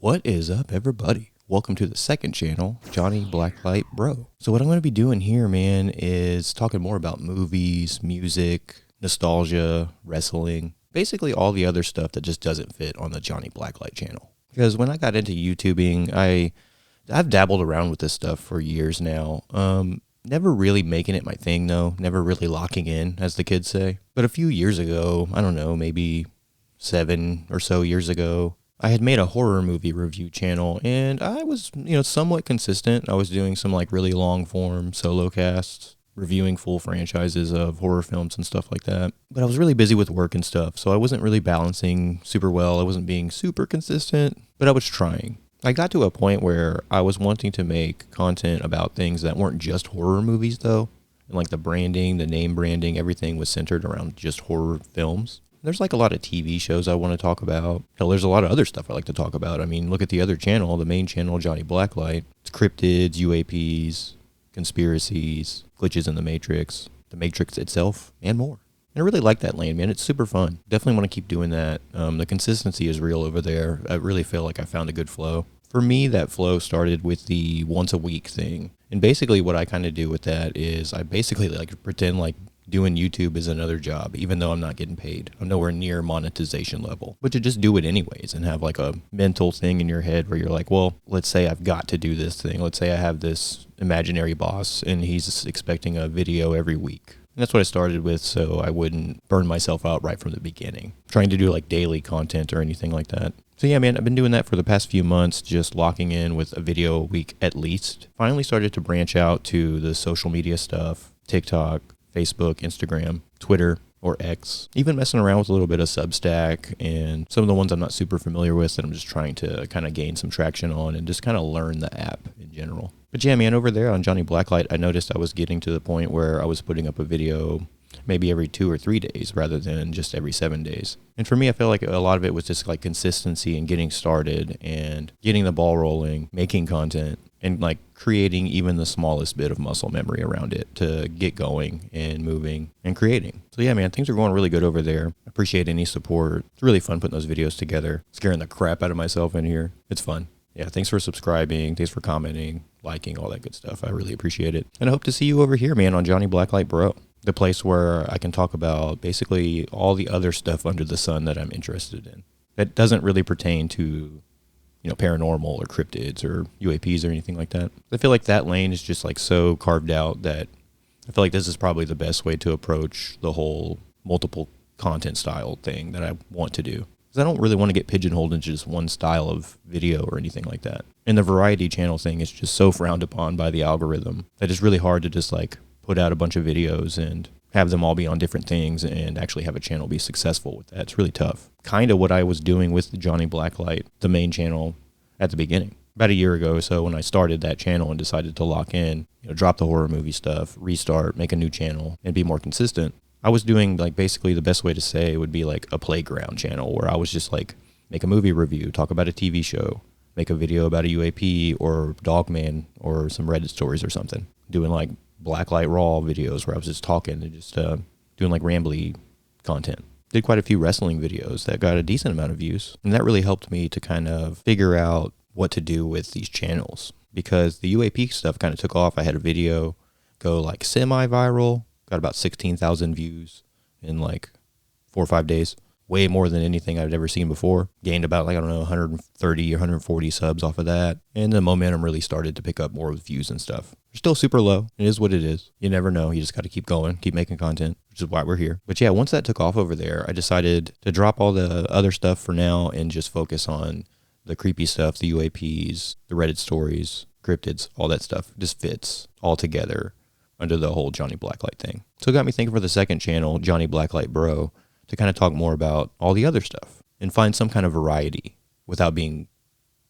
What is up, everybody? Welcome to the second channel, Johnny Blacklight Breaux. So what I'm going to be doing here, man, is talking more about movies, music, nostalgia, wrestling, basically all the other stuff that just doesn't fit on the Johnny Blacklight channel. Because when I got into YouTubing, I've dabbled around with this stuff for years now. Never really making it my thing, though. Never really locking in, as the kids say. But a few years ago, I don't know, maybe 7 or so years ago, I had made a horror movie review channel, and I was, somewhat consistent. I was doing some really long form solo casts, reviewing full franchises of horror films and stuff like that. But I was really busy with work and stuff, so I wasn't really balancing super well. I wasn't being super consistent, but I was trying. I got to a point where I was wanting to make content about things that weren't just horror movies, though. And the branding, the name branding, everything was centered around just horror films. There's a lot of TV shows I want to talk about. Hell, there's a lot of other stuff I like to talk about. I mean, look at the other channel, the main channel, Johnny Blacklight. It's cryptids, UAPs, conspiracies, glitches in the Matrix itself, and more. And I really like that lane, man. It's super fun. Definitely want to keep doing that. The consistency is real over there. I really feel like I found a good flow. For me, that flow started with the once a week thing. And basically what I kind of do with that is I basically pretend like doing YouTube is another job, even though I'm not getting paid. I'm nowhere near monetization level, but to just do it anyways and have a mental thing in your head where you're like, well, let's say I've got to do this thing. Let's say I have this imaginary boss and he's expecting a video every week. And that's what I started with, so I wouldn't burn myself out right from the beginning, trying to do daily content or anything like that. So yeah, man, I've been doing that for the past few months, just locking in with a video a week at least. Finally started to branch out to the social media stuff, TikTok, Facebook, Instagram, Twitter, or X. Even messing around with a little bit of Substack and some of the ones I'm not super familiar with that I'm just trying to kind of gain some traction on and just kind of learn the app in general. But yeah, man, over there on Johnny Blacklight, I noticed I was getting to the point where I was putting up a video maybe every 2 or 3 days rather than just every 7 days. And for me, I feel like a lot of it was just consistency and getting started and getting the ball rolling, making content, and creating even the smallest bit of muscle memory around it to get going and moving and creating. So yeah, man, things are going really good over there. I appreciate any support. It's really fun putting those videos together, scaring the crap out of myself in here. It's fun. Yeah, thanks for subscribing. Thanks for commenting, liking, all that good stuff. I really appreciate it. And I hope to see you over here, man, on Johnny Blacklight Breaux, the place where I can talk about basically all the other stuff under the sun that I'm interested in. That doesn't really pertain to paranormal or cryptids or UAPs or anything like that. I feel like that lane is just so carved out that I feel like this is probably the best way to approach the whole multiple content style thing that I want to do. Because I don't really want to get pigeonholed into just one style of video or anything like that. And the variety channel thing is just so frowned upon by the algorithm that it's really hard to just put out a bunch of videos and have them all be on different things and actually have a channel be successful with that. It's really tough. Kind of what I was doing with the Johnny Blacklight, the main channel, at the beginning. About a year ago or so when I started that channel and decided to lock in, drop the horror movie stuff, restart, make a new channel, and be more consistent. I was doing basically the best way to say it would be a playground channel where I was just make a movie review, talk about a TV show, make a video about a UAP or Dogman or some Reddit stories or something. Doing Blacklight Raw videos where I was just talking and just doing rambly content. Did quite a few wrestling videos that got a decent amount of views. And that really helped me to kind of figure out what to do with these channels. Because the UAP stuff kind of took off. I had a video go semi-viral, got about 16,000 views in 4 or 5 days. Way more than anything I'd ever seen before. Gained about 130 or 140 subs off of that. And the momentum really started to pick up more with views and stuff. They're still super low. It is what it is. You never know. You just got to keep going, keep making content, which is why we're here. But yeah, once that took off over there, I decided to drop all the other stuff for now and just focus on the creepy stuff, the UAPs, the Reddit stories, cryptids, all that stuff. Just fits all together under the whole Johnny Blacklight thing. So it got me thinking for the second channel, Johnny Blacklight Breaux, to kind of talk more about all the other stuff and find some kind of variety without being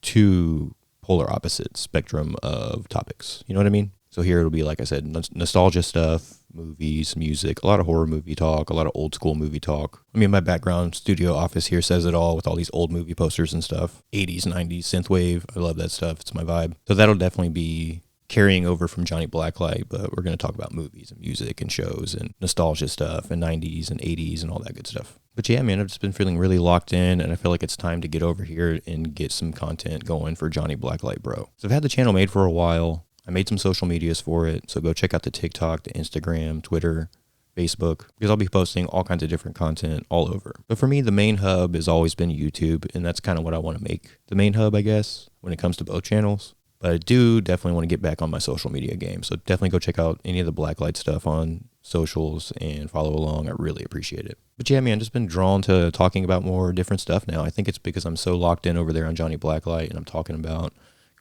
too polar opposite spectrum of topics. You know what I mean? So here it'll be, like I said, nostalgia stuff, movies, music, a lot of horror movie talk, a lot of old school movie talk. I mean, my background studio office here says it all with all these old movie posters and stuff. 80s, 90s, synthwave. I love that stuff. It's my vibe. So that'll definitely be carrying over from Johnny Blacklight, but we're going to talk about movies and music and shows and nostalgia stuff and 90s and 80s and all that good stuff. But yeah, man, I've just been feeling really locked in, and I feel like it's time to get over here and get some content going for Johnny Blacklight Breaux. So I've had the channel made for a while. I made some social medias for it, so go check out the TikTok, the Instagram, Twitter, Facebook, because I'll be posting all kinds of different content all over. But for me, the main hub has always been YouTube, and that's kind of what I want to make the main hub, I guess, when it comes to both channels. But I do definitely want to get back on my social media game, so definitely go check out any of the Blacklight stuff on socials and follow along. I really appreciate it. But yeah, man, I've just been drawn to talking about more different stuff now. I think it's because I'm so locked in over there on Johnny Blacklight, and I'm talking about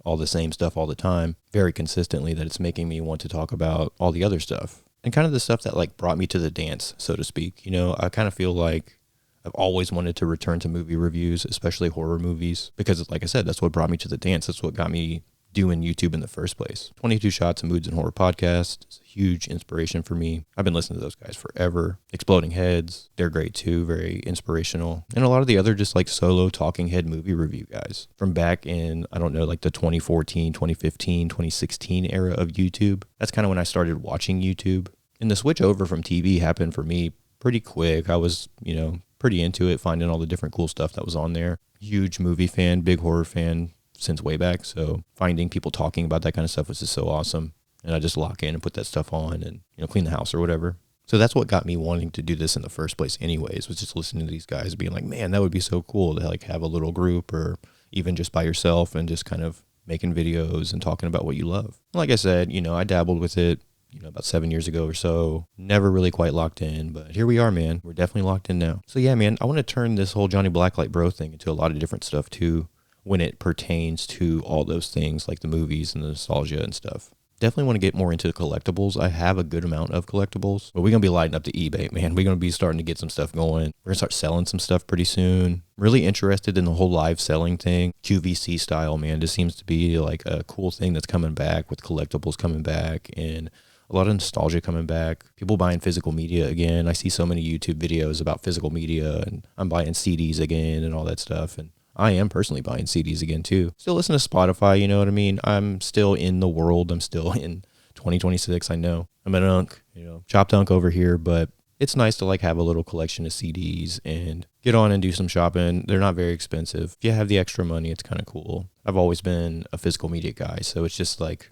all the same stuff all the time very consistently, that it's making me want to talk about all the other stuff. And kind of the stuff that like brought me to the dance, so to speak. You know, I kind of feel like I've always wanted to return to movie reviews, especially horror movies, because like I said, that's what brought me to the dance. That's what got me doing YouTube in the first place. 22 Shots of Moods and Horror podcast is a huge inspiration for me. I've been listening to those guys forever. Exploding Heads, they're great too, very inspirational. And a lot of the other just like solo talking head movie review guys from back in, I don't know, like the 2014, 2015, 2016 era of YouTube. That's kind of when I started watching YouTube. And the switch over from TV happened for me pretty quick. I was, you know, pretty into it, finding all the different cool stuff that was on there. Huge movie fan, big horror fan since way back. So finding people talking about that kind of stuff was just so awesome. And I just lock in and put that stuff on and, you know, clean the house or whatever. So that's what got me wanting to do this in the first place anyways, was just listening to these guys being like, man, that would be so cool to like have a little group or even just by yourself and just kind of making videos and talking about what you love. Like I said, you know, I dabbled with it, you know, about 7 years ago or so. Never really quite locked in, but here we are, man. We're definitely locked in now. So yeah, man, I want to turn this whole Johnny Blacklight Breaux thing into a lot of different stuff too, when it pertains to all those things like the movies and the nostalgia and stuff. Definitely want to get more into collectibles. I have a good amount of collectibles, but we're going to be lighting up the eBay, man. We're going to be starting to get some stuff going. We're going to start selling some stuff pretty soon. Really interested in the whole live selling thing. QVC style, man. This seems to be like a cool thing that's coming back, with collectibles coming back and a lot of nostalgia coming back. People buying physical media again. I see so many YouTube videos about physical media, and I'm buying CDs again and all that stuff. And I am personally buying CDs again too. Still listen to Spotify, you know what I mean? I'm still in the world. I'm still in 2026. I know I'm an unk, you know, chopped unk over here, but it's nice to like have a little collection of CDs and get on and do some shopping. They're not very expensive. If you have the extra money, it's kind of cool. I've always been a physical media guy, so it's just like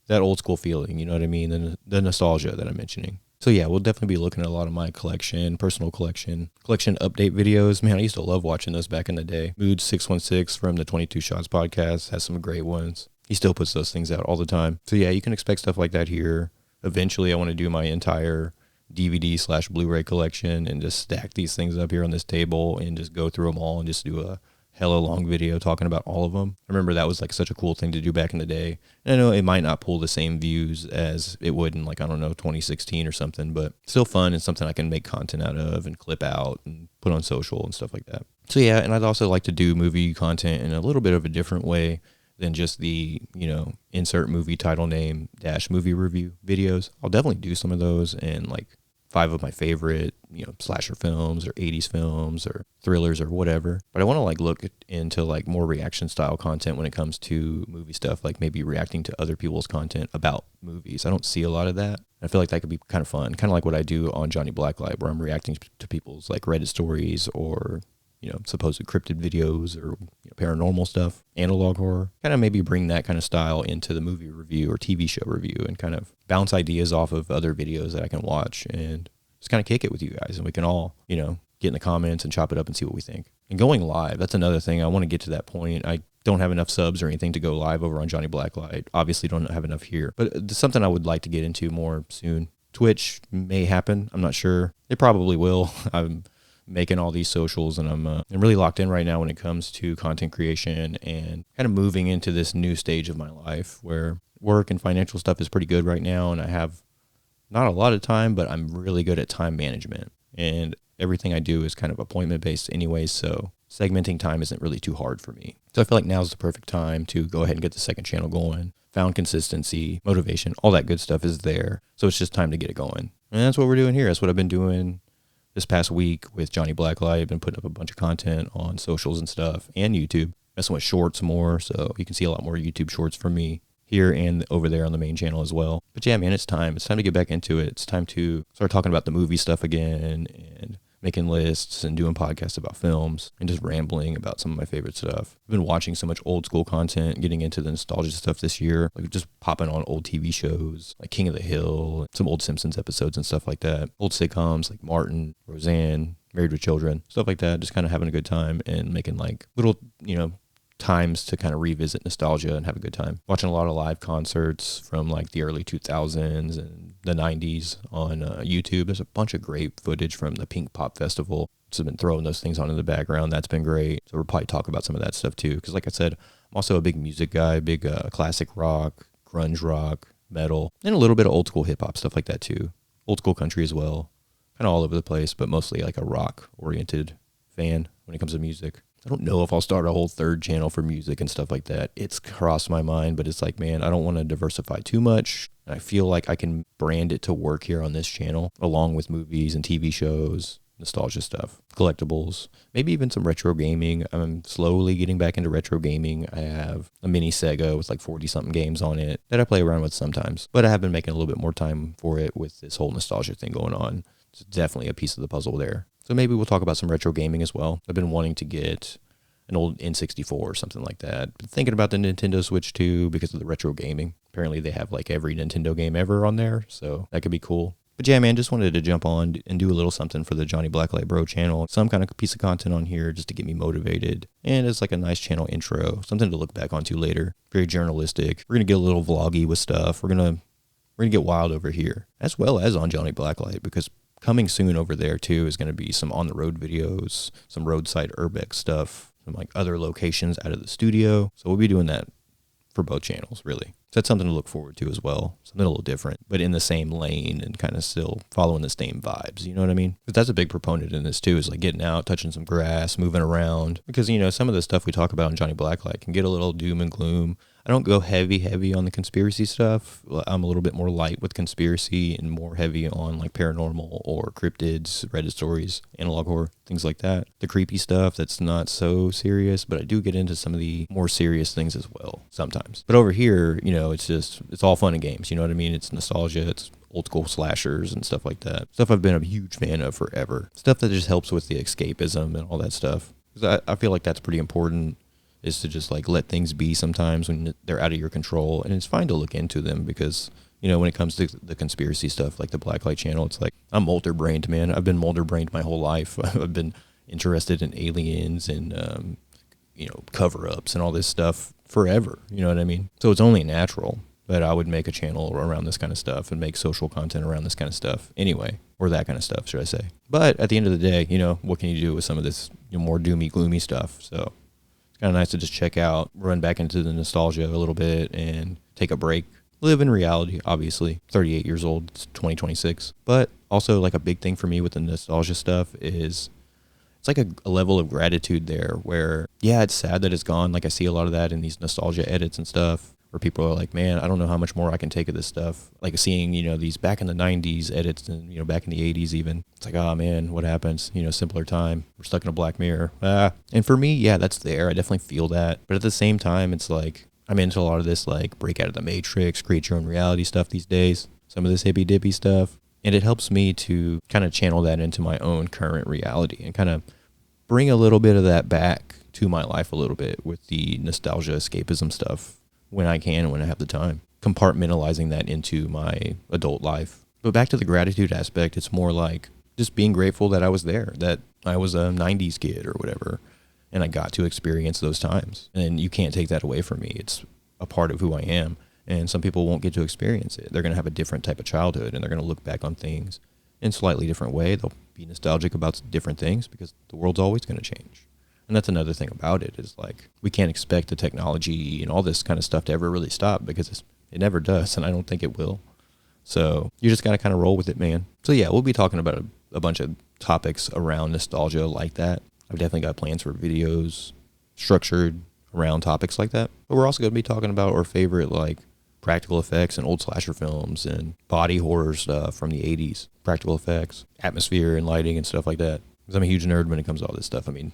that old school feeling, you know what I mean? The nostalgia that I'm mentioning. So yeah, we'll definitely be looking at a lot of my personal collection update videos. Man, I used to love watching those back in the day. Mood 616 from the 22 Shots podcast has some great ones. He still puts those things out all the time. So yeah, you can expect stuff like that here. Eventually, I want to do my entire DVD/Blu-ray collection and just stack these things up here on this table and just go through them all and just do a hella long video talking about all of them. I remember that was like such a cool thing to do back in the day. And I know it might not pull the same views as it would in like, I don't know, 2016 or something, but still fun and something I can make content out of and clip out and put on social and stuff like that. So yeah, and I'd also like to do movie content in a little bit of a different way than just the, you know, insert movie title name - movie review videos. I'll definitely do some of those and like 5 of my favorite, you know, slasher films or 80s films or thrillers or whatever. But I want to like look into like more reaction style content when it comes to movie stuff, like maybe reacting to other people's content about movies. I don't see a lot of that. I feel like that could be kind of fun, kind of like what I do on Johnny Blacklight, where I'm reacting to people's like Reddit stories or, you know, supposed cryptid videos or, you know, paranormal stuff, analog horror. Kind of maybe bring that kind of style into the movie review or TV show review and kind of bounce ideas off of other videos that I can watch and just kind of kick it with you guys. And we can all, you know, get in the comments and chop it up and see what we think. And going live, that's another thing. I want to get to that point. I don't have enough subs or anything to go live over on Johnny Blacklight. Obviously don't have enough here, but it's something I would like to get into more soon. Twitch may happen. I'm not sure. It probably will. I'm making all these socials and I'm really locked in right now when it comes to content creation and kind of moving into this new stage of my life where work and financial stuff is pretty good right now. And I have not a lot of time, but I'm really good at time management and everything I do is kind of appointment based anyways. So segmenting time isn't really too hard for me. So I feel like now's the perfect time to go ahead and get the second channel going. Found consistency, motivation, all that good stuff is there. So it's just time to get it going. And that's what we're doing here. That's what I've been doing this past week with Johnny Blacklight. I've been putting up a bunch of content on socials and stuff and YouTube, messing with shorts more. So you can see a lot more YouTube shorts from me here and over there on the main channel as well. But yeah, man, it's time. It's time to get back into it. It's time to start talking about the movie stuff again and making lists and doing podcasts about films and just rambling about some of my favorite stuff. I've been watching so much old school content, getting into the nostalgia stuff this year, like just popping on old TV shows like King of the Hill, some old Simpsons episodes and stuff like that. Old sitcoms like Martin, Roseanne, Married with Children, stuff like that. Just kind of having a good time and making like little, times to kind of revisit nostalgia and have a good time. Watching a lot of live concerts from like the early 2000s and the 90s on YouTube. There's a bunch of great footage from the Pink Pop Festival. So I've been throwing those things on in the background. That's been great. So we'll probably talk about some of that stuff too. Because like I said, I'm also a big music guy, big classic rock, grunge rock, metal, and a little bit of old school hip hop, stuff like that too. Old school country as well. Kind of all over the place, but mostly like a rock oriented fan when it comes to music. I don't know if I'll start a whole third channel for music and stuff like that. It's crossed my mind, but it's like, man, I don't want to diversify too much. And I feel like I can brand it to work here on this channel, along with movies and TV shows, nostalgia stuff, collectibles, maybe even some retro gaming. I'm slowly getting back into retro gaming. I have a mini Sega with like 40-something games on it that I play around with sometimes. But I have been making a little bit more time for it with this whole nostalgia thing going on. It's definitely a piece of the puzzle there. So maybe we'll talk about some retro gaming as well. I've been wanting to get an old N64 or something like that. Been thinking about the Nintendo Switch too because of the retro gaming. Apparently they have like every Nintendo game ever on there, so that could be cool. But yeah, man, just wanted to jump on and do a little something for the Johnny Blacklight Breaux channel. Some kind of piece of content on here just to get me motivated. And it's like a nice channel intro, something to look back onto later. Very journalistic. We're going to get a little vloggy with stuff. We're going to get wild over here, as well as on Johnny Blacklight, because coming soon over there too is going to be some on-the-road videos, some roadside urbex stuff, some like other locations out of the studio. So we'll be doing that for both channels, really. So that's something to look forward to as well. Something a little different, but in the same lane and kind of still following the same vibes. You know what I mean? Because that's a big proponent in this too, is like getting out, touching some grass, moving around. Because, some of the stuff we talk about in Johnny Blacklight can get a little doom and gloom. I don't go heavy on the conspiracy stuff. I'm a little bit more light with conspiracy and more heavy on like paranormal or cryptids, Reddit stories, analog horror, things like that. The creepy stuff that's not so serious, but I do get into some of the more serious things as well sometimes. But over here, it's all fun and games. You know what I mean? It's nostalgia. It's old school slashers and stuff like that. Stuff I've been a huge fan of forever. Stuff that just helps with the escapism and all that stuff. Because I feel like that's pretty important, is to just like let things be sometimes when they're out of your control. And it's fine to look into them because, when it comes to the conspiracy stuff, like the Blacklight channel, it's like I'm molder-brained, man. I've been molder-brained my whole life. I've been interested in aliens and, cover-ups and all this stuff forever. You know what I mean? So it's only natural that I would make a channel around this kind of stuff and make social content around this kind of stuff anyway, or that kind of stuff, should I say. But at the end of the day, what can you do with some of this more doomy, gloomy stuff? So kind of nice to just check out, run back into the nostalgia a little bit and take a break. Live in reality, obviously. 38 years old, it's 2026. But also like a big thing for me with the nostalgia stuff is it's like a level of gratitude there where, yeah, it's sad that it's gone. Like I see a lot of that in these nostalgia edits and stuff where people are like, man, I don't know how much more I can take of this stuff. Like seeing, these back in the 90s edits and, back in the 80s even. It's like, oh man, what happens? Simpler time. We're stuck in a black mirror. And for me, yeah, that's there. I definitely feel that. But at the same time, it's like, I'm into a lot of this like break out of the matrix, create your own reality stuff these days. Some of this hippy dippy stuff. And it helps me to kind of channel that into my own current reality and kind of bring a little bit of that back to my life a little bit with the nostalgia escapism stuff when I can and when I have the time. Compartmentalizing that into my adult life. But back to the gratitude aspect, it's more like just being grateful that I was there, that I was a 90s kid or whatever, and I got to experience those times. And you can't take that away from me. It's a part of who I am. And some people won't get to experience it. They're going to have a different type of childhood, and they're going to look back on things in a slightly different way. They'll be nostalgic about different things because the world's always going to change. And that's another thing about it is like we can't expect the technology and all this kind of stuff to ever really stop because it never does, and I don't think it will. So you just got to kind of roll with it, man. So yeah, we'll be talking about a bunch of topics around nostalgia like that. I've definitely got plans for videos structured around topics like that. But we're also going to be talking about our favorite like practical effects and old slasher films and body horror stuff from the 80s. Practical effects, atmosphere and lighting and stuff like that. Because I'm a huge nerd when it comes to all this stuff. I mean,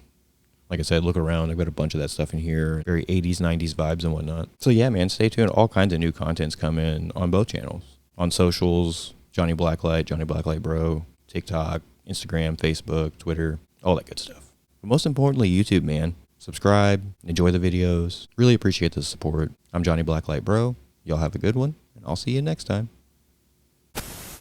Like I said, look around. I've got a bunch of that stuff in here. Very 80s, 90s vibes and whatnot. So yeah, man, stay tuned. All kinds of new content's coming on both channels. On socials, Johnny Blacklight Breaux, TikTok, Instagram, Facebook, Twitter, all that good stuff. But most importantly, YouTube, man. Subscribe, enjoy the videos. Really appreciate the support. I'm Johnny Blacklight Breaux. Y'all have a good one, and I'll see you next time.